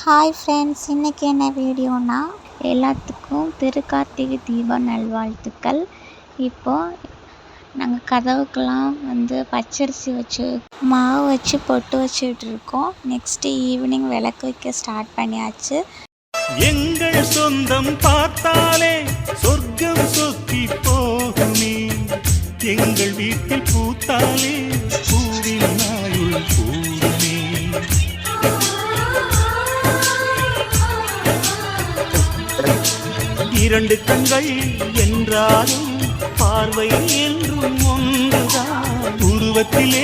Hi friends, இன்றைக்கி என்ன வீடியோனா எல்லாத்துக்கும் திருக்கார்த்திகை தீப நல்வாழ்த்துக்கள். இப்போது நாங்கள் கதவுக்கெல்லாம் பச்சரிசி வச்சு மாவு வச்சு பொட்டு வச்சுட்ருக்கோம். நெக்ஸ்ட்டு ஈவினிங் விளக்கு வைக்க ஸ்டார்ட் பண்ணியாச்சு. எங்கள் சொந்தம் பார்த்தாலே சொர்க்கம் சொத்தி போகுமே, எங்கள் வீட்டில் பூத்தாலே பூவின் நாயுள் கூடுமே. இரண்டு கண்கள் என்றாலும் பார்வை என்றும் ஒன்றுதான், உருவத்திலே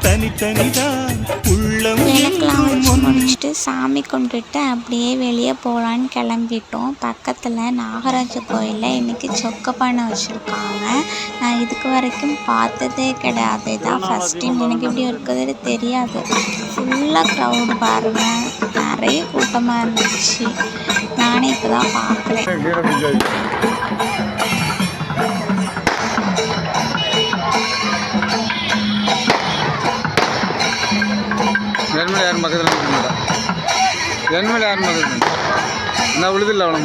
தனித்தனிதான் உள்ளம். விளக்கெலாம் வச்சு முடிச்சுட்டு சாமி கும்பிட்டுட்டு அப்படியே வெளியே போகலான்னு கிளம்பிட்டோம். பக்கத்தில் நாகராஜ கோயிலில் இன்றைக்கி சொக்கப்பானை வச்சுருக்காங்க. நான் இதுக்கு வரைக்கும் பார்த்ததே கிடையாது. இதான் ஃபஸ்ட் டைம். எனக்கு இப்படி இருக்கிறது தெரியாது. ஃபுல்லாக க்ரௌடு பாருங்கள், நிறைய கூட்டமாக இருந்துச்சு. நானே இப்போ தான் பார்க்குறேன். ஜென்மல யாரும் பக்கத்தில் நிற்க ஜென்மல யாரும் பக்கத்தில் என்ன விழுதில்லை அவ்வளோ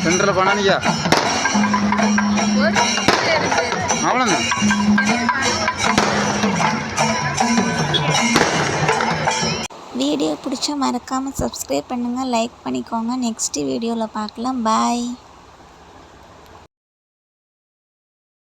சென்டரில் பண்ணானியா அவ்வளோங்க. வீடியோ பிடிச்சா மறக்காமல் சப்ஸ்கிரைப் பண்ணுங்கள், லைக் பண்ணிக்கோங்க. நெக்ஸ்ட் வீடியோவில் பார்க்கலாம். பாய்.